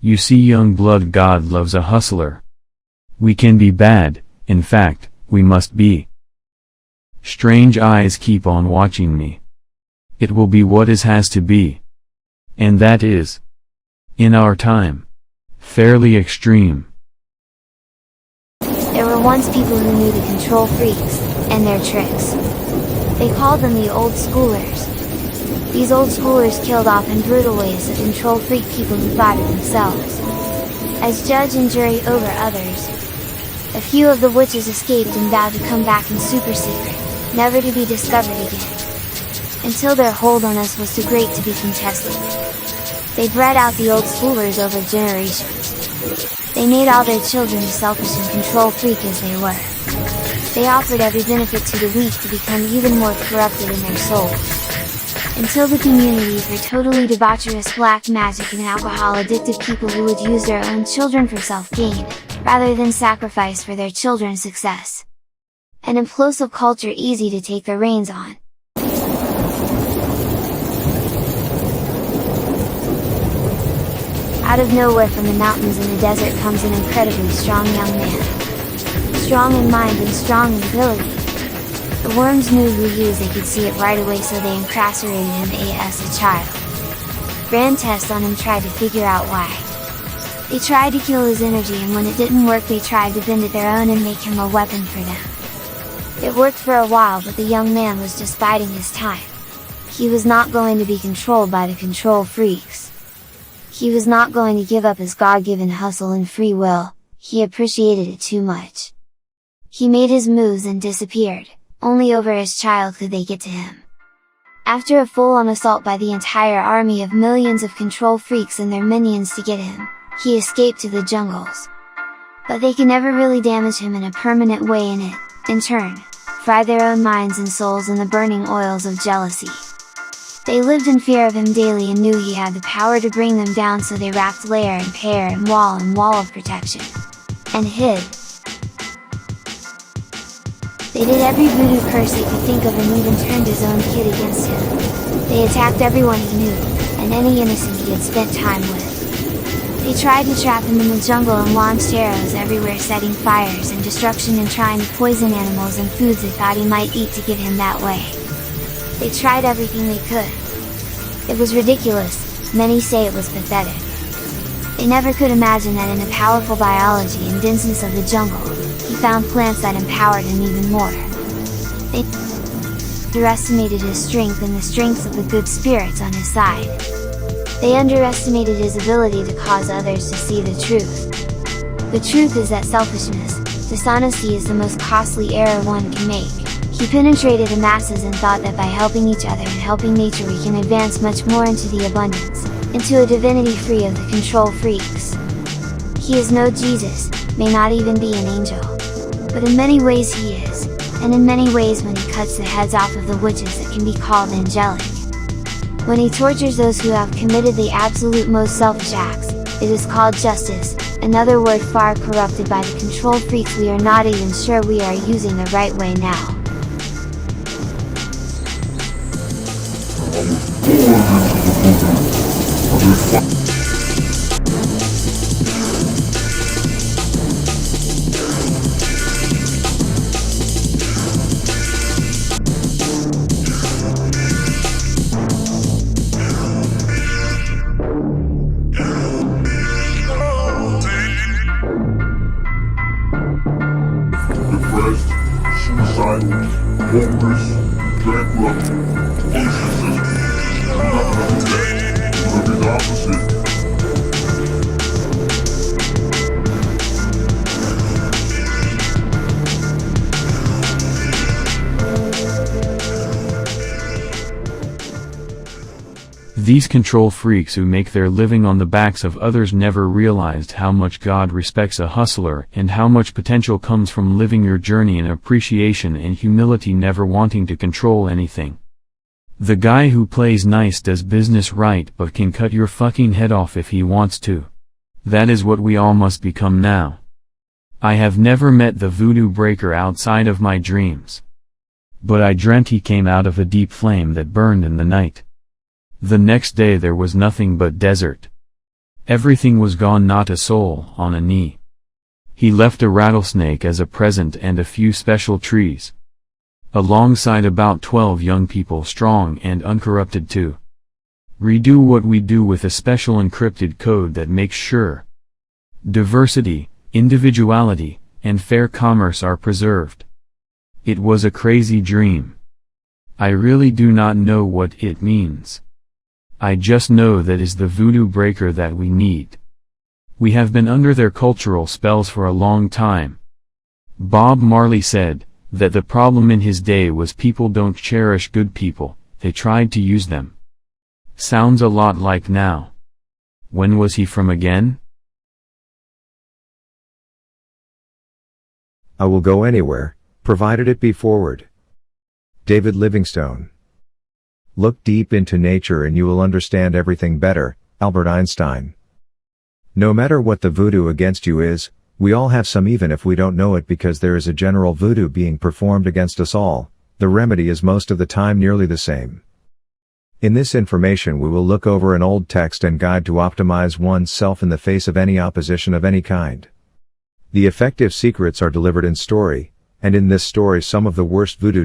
You see, young blood, God loves a hustler. We can be bad, in fact, we must be. Strange eyes keep on watching me. It will be what is has to be. And that is, in our time, fairly extreme. There were once people who knew the control freaks, and their tricks. They called them the old schoolers. These old schoolers killed off in brutal ways the control freak people who thought of themselves as judge and jury over others. A few of the witches escaped and vowed to come back in super secret, never to be discovered again. Until their hold on us was too great to be contested. They bred out the old schoolers over generations. They made all their children as selfish and control freak as they were. They offered every benefit to the weak to become even more corrupted in their souls. Until the communities were totally debaucherous black magic and alcohol addicted people who would use their own children for self-gain, rather than sacrifice for their children's success. An implosive culture easy to take the reins on. Out of nowhere from the mountains and the desert comes an incredibly strong young man. Strong in mind and strong in ability. The worms knew who he was, they could see it right away, so they incarcerated him as a child. Ran tests on him, tried to figure out why. They tried to kill his energy, and when it didn't work they tried to bend it their own and make him a weapon for them. It worked for a while, but the young man was just biding his time. He was not going to be controlled by the control freaks. He was not going to give up his God-given hustle and free will, he appreciated it too much. He made his moves and disappeared. Only over his child could they get to him. After a full-on assault by the entire army of millions of control freaks and their minions to get him, he escaped to the jungles. But they could never really damage him in a permanent way, and it, in turn, fried their own minds and souls in the burning oils of jealousy. They lived in fear of him daily and knew he had the power to bring them down, so they wrapped layer and pair and wall of protection. And hid. They did every voodoo curse they could think of, and even turned his own kid against him. They attacked everyone he knew, and any innocent he had spent time with. They tried to trap him in the jungle and launched arrows everywhere, setting fires and destruction and trying to poison animals and foods they thought he might eat to get him that way. They tried everything they could. It was ridiculous, many say it was pathetic. They never could imagine that in the powerful biology and denseness of the jungle, he found plants that empowered him even more. They underestimated his strength and the strengths of the good spirits on his side. They underestimated his ability to cause others to see the truth. The truth is that selfishness, dishonesty is the most costly error one can make. He penetrated the masses and thought that by helping each other and helping nature we can advance much more into the abundance, into a divinity free of the control freaks. He is no Jesus, may not even be an angel. But in many ways he is, and in many ways when he cuts the heads off of the witches it can be called angelic. When he tortures those who have committed the absolute most selfish acts, it is called justice, another word far corrupted by the control freaks we are not even sure we are using the right way now. Depressed, suicidal, hopeless, bankrupt, narcissism. You're not the opposite. These control freaks who make their living on the backs of others never realized how much God respects a hustler and how much potential comes from living your journey in appreciation and humility, never wanting to control anything. The guy who plays nice does business right but can cut your fucking head off if he wants to. That is what we all must become now. I have never met the voodoo breaker outside of my dreams. But I dreamt he came out of a deep flame that burned in the night. The next day there was nothing but desert. Everything was gone, not a soul on a knee. He left a rattlesnake as a present and a few special trees. Alongside about 12 young people, strong and uncorrupted to redo what we do with a special encrypted code that makes sure diversity, individuality, and fair commerce are preserved. It was a crazy dream. I really do not know what it means. I just know that is the voodoo breaker that we need. We have been under their cultural spells for a long time. Bob Marley said that the problem in his day was people don't cherish good people, they tried to use them. Sounds a lot like now. When was he from again? I will go anywhere, provided it be forward. David Livingstone. Look deep into nature and you will understand everything better. Albert Einstein. No matter what the voodoo against you is, we all have some, even if we don't know it, because there is a general voodoo being performed against us all. The remedy is most of the time nearly the same. In this information we will look over an old text and guide to optimize one's self in the face of any opposition of any kind. The effective secrets are delivered in story, and in this story some of the worst voodoo